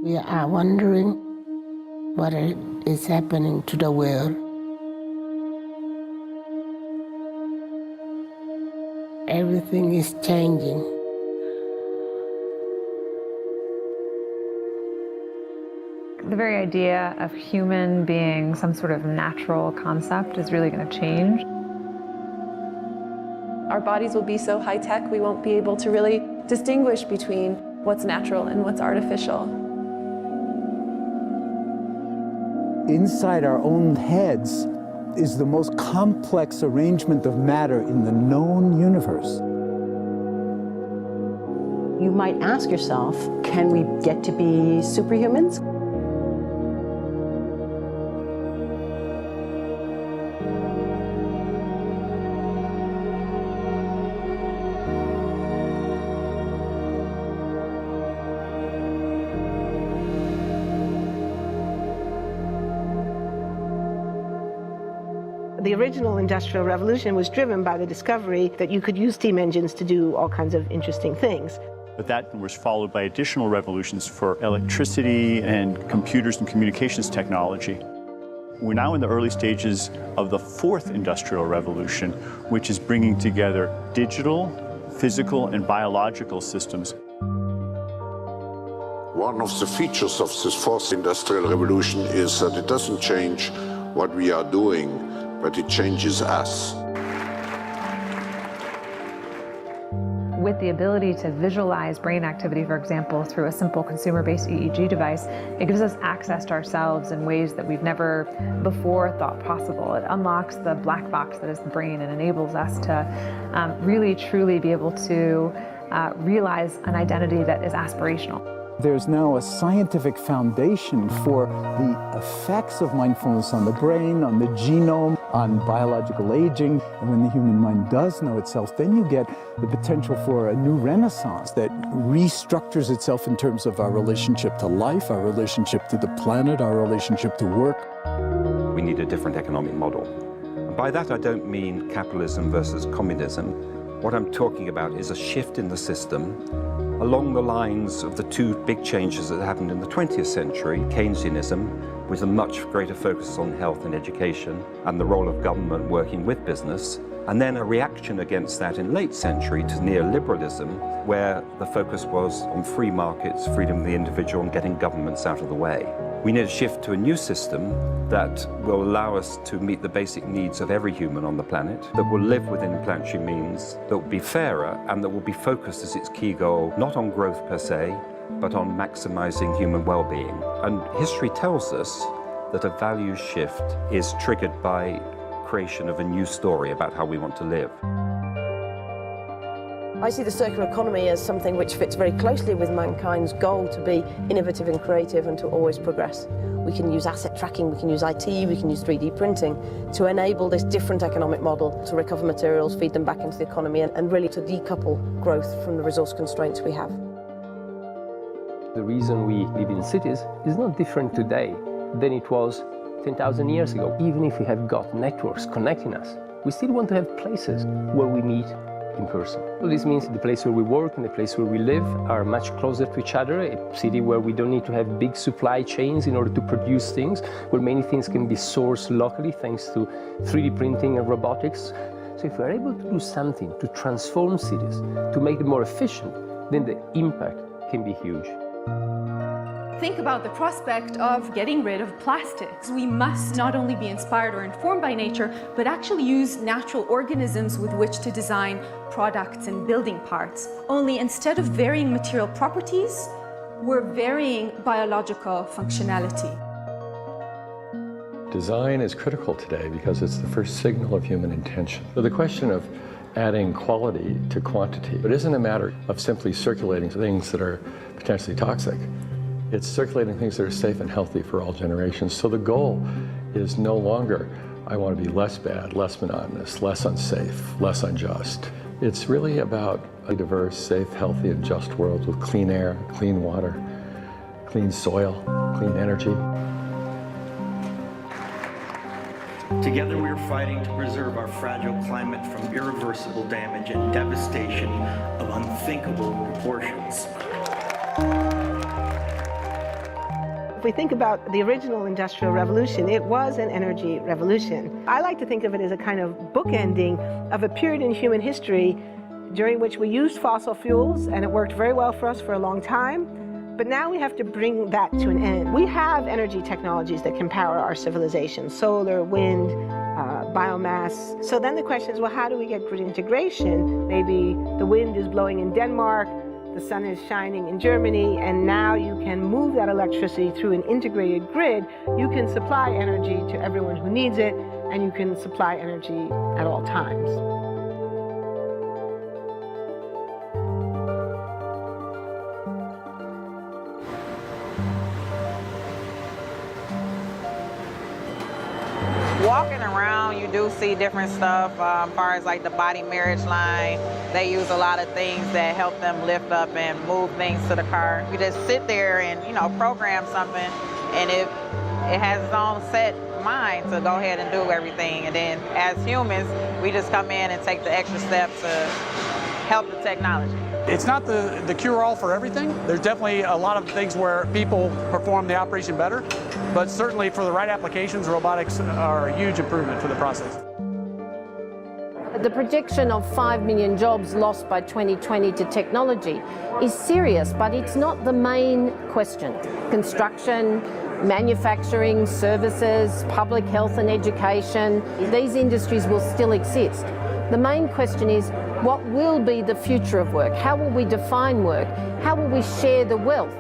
We are wondering what is happening to the world. Everything is changing. The very idea of human being some sort of natural concept is really going to change. Our bodies will be so high-tech, we won't be able to really distinguish between what's natural and what's artificial. Inside our own heads is the most complex arrangement of matter in the known universe. You might ask yourself, can we get to be superhumans? The original Industrial Revolution was driven by the discovery that you could use steam engines to do all kinds of interesting things. But that was followed by additional revolutions for electricity and computers and communications technology. We're now in the early stages of the fourth industrial revolution, which is bringing together digital, physical, and biological systems. One of the features of this fourth industrial revolution is that it doesn't change what we are doing, but it changes us. With the ability to visualize brain activity, for example, through a simple consumer-based EEG device, it gives us access to ourselves in ways that we've never before thought possible. It unlocks the black box that is the brain and enables us to really, truly be able to realize an identity that is aspirational. There's now a scientific foundation for the effects of mindfulness on the brain, on the genome, on biological aging. And when the human mind does know itself, then you get the potential for a new renaissance that restructures itself in terms of our relationship to life, our relationship to the planet, our relationship to work. We need a different economic model. And by that, I don't mean capitalism versus communism. What I'm talking about is a shift in the system along the lines of the two big changes that happened in the 20th century, Keynesianism, with a much greater focus on health and education and the role of government working with business, and then a reaction against that in late century to neoliberalism, where the focus was on free markets, freedom of the individual, and getting governments out of the way. We need a shift to a new system that will allow us to meet the basic needs of every human on the planet, that will live within planetary means, that will be fairer, and that will be focused as its key goal, not on growth per se, but on maximizing human well-being. And history tells us that a value shift is triggered by creation of a new story about how we want to live. I see the circular economy as something which fits very closely with mankind's goal to be innovative and creative and to always progress. We can use asset tracking, we can use IT, we can use 3D printing to enable this different economic model to recover materials, feed them back into the economy, and really to decouple growth from the resource constraints we have. The reason we live in cities is not different today than it was 10,000 years ago. Even if we have got networks connecting us, we still want to have places where we meet in person. So this means the place where we work and the place where we live are much closer to each other, a city where we don't need to have big supply chains in order to produce things, where many things can be sourced locally thanks to 3D printing and robotics. So if we're able to do something to transform cities, to make them more efficient, then the impact can be huge. Think about the prospect of getting rid of plastics. We must not only be inspired or informed by nature, but actually use natural organisms with which to design products and building parts. Only instead of varying material properties, we're varying biological functionality. Design is critical today because it's the first signal of human intention. So the question of adding quality to quantity, it isn't a matter of simply circulating things that are potentially toxic. It's circulating things that are safe and healthy for all generations. So the goal is no longer, I want to be less bad, less monotonous, less unsafe, less unjust. It's really about a diverse, safe, healthy, and just world with clean air, clean water, clean soil, clean energy. Together we are fighting to preserve our fragile climate from irreversible damage and devastation of unthinkable proportions. we think about the original Industrial Revolution, it was an energy revolution. I like to think of it as a kind of bookending of a period in human history during which we used fossil fuels, and it worked very well for us for a long time. But now we have to bring that to an end. We have energy technologies that can power our civilization: solar, wind, biomass. So then the question is, well, how do we get grid integration? Maybe the wind is blowing in Denmark, the sun is shining in Germany, and now you can move that electricity through an integrated grid. You can supply energy to everyone who needs it, and you can supply energy at all times. Walking around, you do see different stuff as far as like the body marriage line. They use a lot of things that help them lift up and move things to the car. You just sit there and, program something, and it has its own set mind to go ahead and do everything. And then as humans, we just come in and take the extra step to help the technology. It's not the cure-all for everything. There's definitely a lot of things where people perform the operation better, but certainly for the right applications, robotics are a huge improvement for the process. The projection of 5 million jobs lost by 2020 to technology is serious, but it's not the main question. Construction, manufacturing, services, public health and education, these industries will still exist. The main question is, what will be the future of work? How will we define work? How will we share the wealth?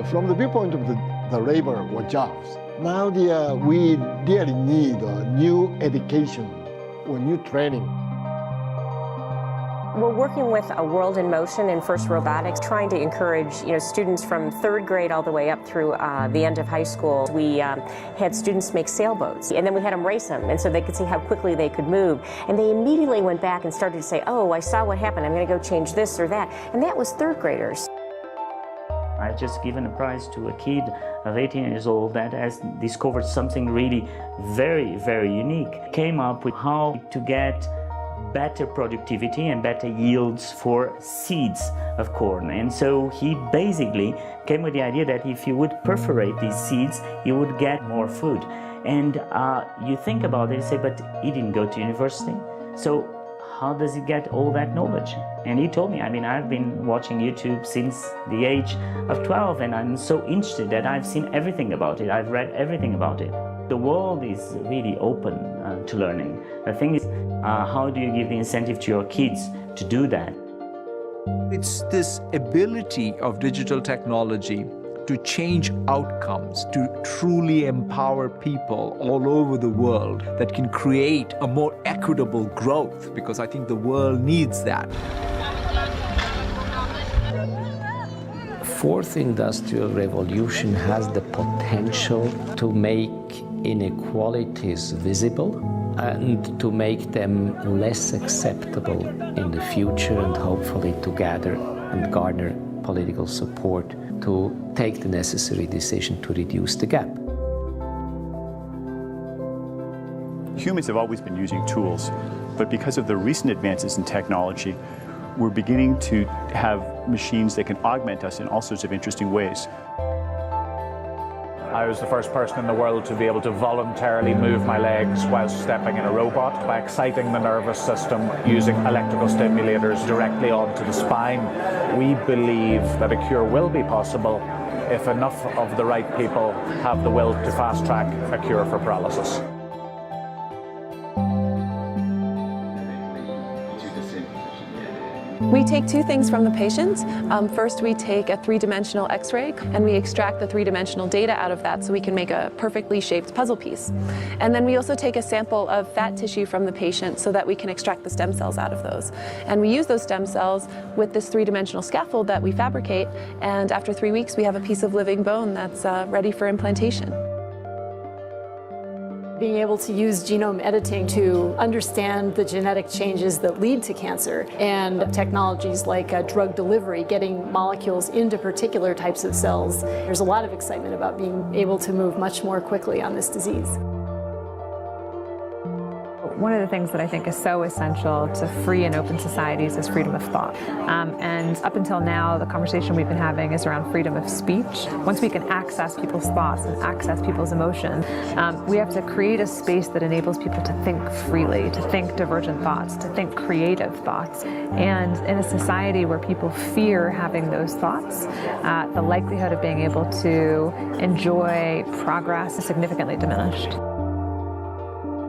From the viewpoint of the labor or jobs, now we really need new education or new training. We're working with a World in Motion in FIRST Robotics, trying to encourage students from 3rd grade all the way up through the end of high school. We had students make sailboats, and then we had them race them, and so they could see how quickly they could move. And they immediately went back and started to say, oh, I saw what happened, I'm going to go change this or that. And that was 3rd graders. I've just given a prize to a kid of 18 years old that has discovered something really very, very unique. Came up with how to get better productivity and better yields for seeds of corn. And so he basically came with the idea that if you would perforate these seeds, you would get more food. And you think about it and say, but he didn't go to university. So how does he get all that knowledge? And he told me, I've been watching YouTube since the age of 12, and I'm so interested that I've seen everything about it. I've read everything about it. The world is really open to learning. The thing is, how do you give the incentive to your kids to do that? It's this ability of digital technology to change outcomes, to truly empower people all over the world that can create a more equitable growth, because I think the world needs that. Fourth Industrial Revolution has the potential to make inequalities visible and to make them less acceptable in the future, and hopefully to gather and garner political support to take the necessary decision to reduce the gap. Humans have always been using tools, but because of the recent advances in technology, we're beginning to have machines that can augment us in all sorts of interesting ways. I was the first person in the world to be able to voluntarily move my legs while stepping in a robot by exciting the nervous system using electrical stimulators directly onto the spine. We believe that a cure will be possible if enough of the right people have the will to fast-track a cure for paralysis. We take two things from the patient. First, we take a three-dimensional X-ray, and we extract the three-dimensional data out of that so we can make a perfectly shaped puzzle piece. And then we also take a sample of fat tissue from the patient so that we can extract the stem cells out of those. And we use those stem cells with this three-dimensional scaffold that we fabricate, and after 3 weeks, we have a piece of living bone that's ready for implantation. Being able to use genome editing to understand the genetic changes that lead to cancer, and technologies like drug delivery, getting molecules into particular types of cells. There's a lot of excitement about being able to move much more quickly on this disease. One of the things that I think is so essential to free and open societies is freedom of thought. And up until now, the conversation we've been having is around freedom of speech. Once we can access people's thoughts and access people's emotions, we have to create a space that enables people to think freely, to think divergent thoughts, to think creative thoughts. And in a society where people fear having those thoughts, the likelihood of being able to enjoy progress is significantly diminished.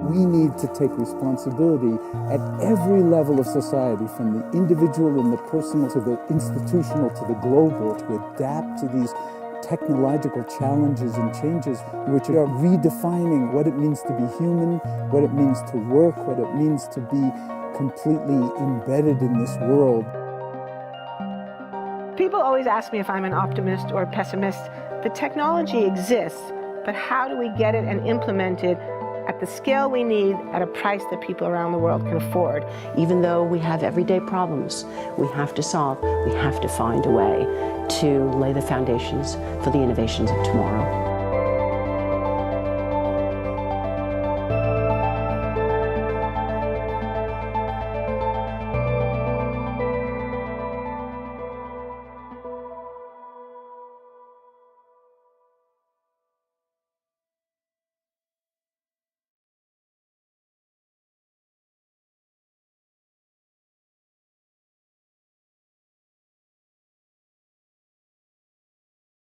We need to take responsibility at every level of society, from the individual and the personal to the institutional to the global, to adapt to these technological challenges and changes, which are redefining what it means to be human, what it means to work, what it means to be completely embedded in this world. People always ask me if I'm an optimist or a pessimist. The technology exists, but how do we get it and implement it at the scale we need at a price that people around the world can afford? Even though we have everyday problems we have to solve, we have to find a way to lay the foundations for the innovations of tomorrow.